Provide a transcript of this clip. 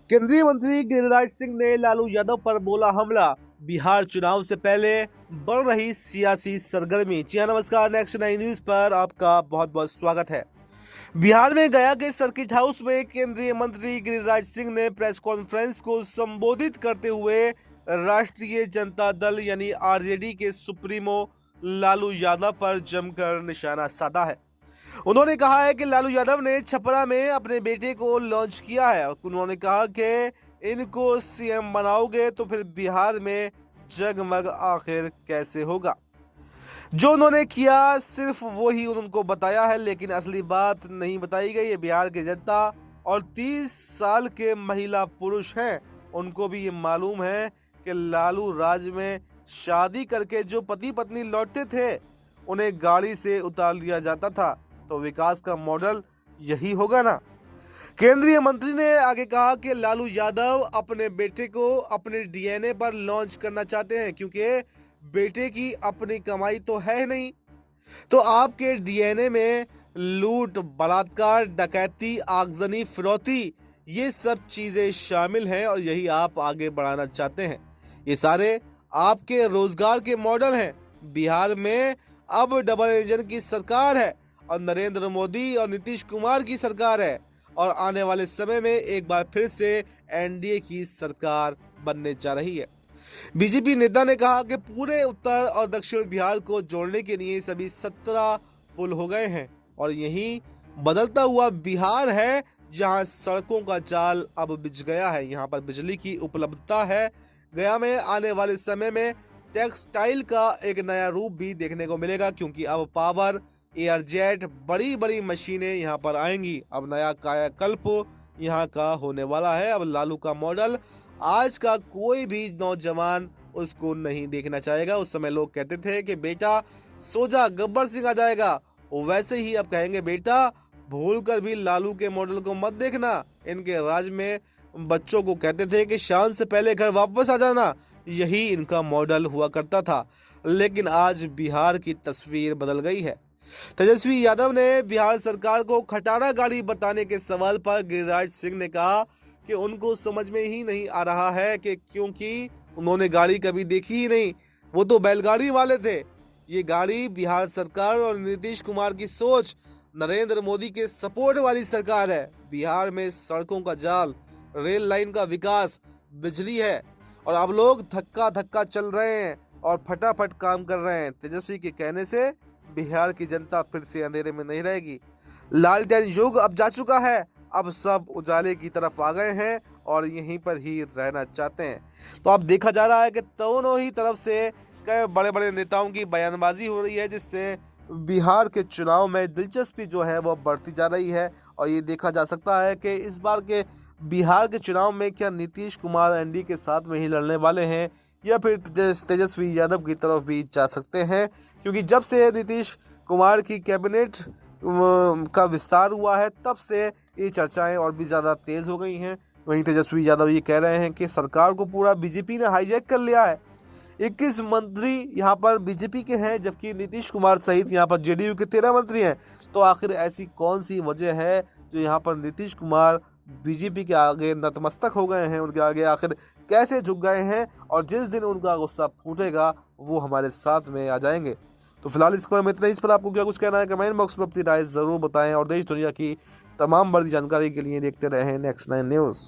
केंद्रीय मंत्री गिरिराज सिंह ने लालू यादव पर बोला हमला। बिहार चुनाव से पहले बढ़ रही सियासी सरगर्मी। जी हाँ, नमस्कार। नेक्स्ट 9 न्यूज पर आपका बहुत बहुत स्वागत है। बिहार में गया के सर्किट हाउस में केंद्रीय मंत्री गिरिराज सिंह ने प्रेस कॉन्फ्रेंस को संबोधित करते हुए राष्ट्रीय जनता दल यानी आरजेडी के सुप्रीमो लालू यादव पर जमकर निशाना साधा है। उन्होंने कहा है कि लालू यादव ने छपरा में अपने बेटे को लॉन्च किया है। उन्होंने कहा कि इनको सीएम बनाओगे तो फिर बिहार में जगमग आखिर कैसे होगा। जो उन्होंने किया सिर्फ वो ही उनको बताया है, लेकिन असली बात नहीं बताई गई है। बिहार की जनता और 30 साल के महिला पुरुष हैं, उनको भी ये मालूम है कि लालू राज में शादी करके जो पति पत्नी लौटते थे उन्हें गाड़ी से उतार दिया जाता था। तो विकास का मॉडल यही होगा ना। केंद्रीय मंत्री ने आगे कहा कि लालू यादव अपने बेटे को अपने डीएनए पर लॉन्च करना चाहते हैं, क्योंकि बेटे की अपनी कमाई तो है नहीं। तो आपके डीएनए में लूट, बलात्कार, डकैती, आगजनी, फिरौती, ये सब चीजें शामिल हैं और यही आप आगे बढ़ाना चाहते हैं। ये सारे आपके रोजगार के मॉडल हैं। बिहार में अब डबल इंजन की सरकार है और नरेंद्र मोदी और नीतीश कुमार की सरकार है, और आने वाले समय में एक बार फिर से एनडीए की सरकार बनने जा रही है। बीजेपी नेता ने कहा कि पूरे उत्तर और दक्षिण बिहार को जोड़ने के लिए सभी 17 पुल हो गए हैं और यही बदलता हुआ बिहार है जहां सड़कों का जाल अब बिछ गया है। यहां पर बिजली की उपलब्धता है। गया में आने वाले समय में टेक्सटाइल का एक नया रूप भी देखने को मिलेगा, क्योंकि अब पावर, एयरजेट, बड़ी बड़ी मशीनें यहाँ पर आएंगी। अब नया कायाकल्प यहाँ का होने वाला है। अब लालू का मॉडल आज का कोई भी नौजवान उसको नहीं देखना चाहेगा। उस समय लोग कहते थे कि बेटा सो जा, गब्बर सिंह आ जाएगा। वैसे ही अब कहेंगे बेटा भूल कर भी लालू के मॉडल को मत देखना। इनके राज में बच्चों को कहते थे कि शाम से पहले घर वापस आ जाना, यही इनका मॉडल हुआ करता था। लेकिन आज बिहार की तस्वीर बदल गई है। तेजस्वी यादव ने बिहार सरकार को खटारा गाड़ी बताने के सवाल पर गिरिराज सिंह ने कहा कि उनको समझ में ही नहीं आ रहा है कि क्योंकि उन्होंने गाड़ी कभी देखी ही नहीं। वो तो बैलगाड़ी वाले थे। ये गाड़ी बिहार सरकार और नीतीश कुमार की सोच, नरेंद्र मोदी के सपोर्ट वाली सरकार है। बिहार में सड़कों का जाल, रेल लाइन का विकास, बिजली है और अब लोग धक्का धक्का चल रहे हैं और फटाफट काम कर रहे हैं। तेजस्वी के कहने से बिहार की जनता फिर से अंधेरे में नहीं रहेगी। लालटेन युग अब जा चुका है। अब सब उजाले की तरफ आ गए हैं और यहीं पर ही रहना चाहते हैं। तो अब देखा जा रहा है कि दोनों ही तरफ से कई बड़े बड़े नेताओं की बयानबाजी हो रही है, जिससे बिहार के चुनाव में दिलचस्पी जो है वो बढ़ती जा रही है। और ये देखा जा सकता है कि इस बार के बिहार के चुनाव में क्या नीतीश कुमार एनडीए के साथ में ही लड़ने वाले हैं या फिर तेजस्वी यादव की तरफ भी जा सकते हैं, क्योंकि जब से नीतीश कुमार की कैबिनेट का विस्तार हुआ है तब से ये चर्चाएं और भी ज़्यादा तेज़ हो गई हैं। वहीं तेजस्वी यादव ये कह रहे हैं कि सरकार को पूरा बीजेपी ने हाईजैक कर लिया है। 21 मंत्री यहाँ पर बीजेपी के हैं, जबकि नीतीश कुमार सहित यहाँ पर जेडीयू के 13 मंत्री हैं। तो आखिर ऐसी कौन सी वजह है जो यहाँ पर नीतीश कुमार बीजेपी के आगे नतमस्तक हो गए हैं, उनके आगे आखिर कैसे झुक गए हैं, और जिस दिन उनका गुस्सा फूटेगा वो हमारे साथ में आ जाएंगे। तो फिलहाल इस पर इतना। इस पर आपको क्या कुछ कहना है कमेंट बॉक्स में अपनी राय ज़रूर बताएं और देश दुनिया की तमाम बड़ी जानकारी के लिए देखते रहें नेक्स्ट 9 न्यूज़।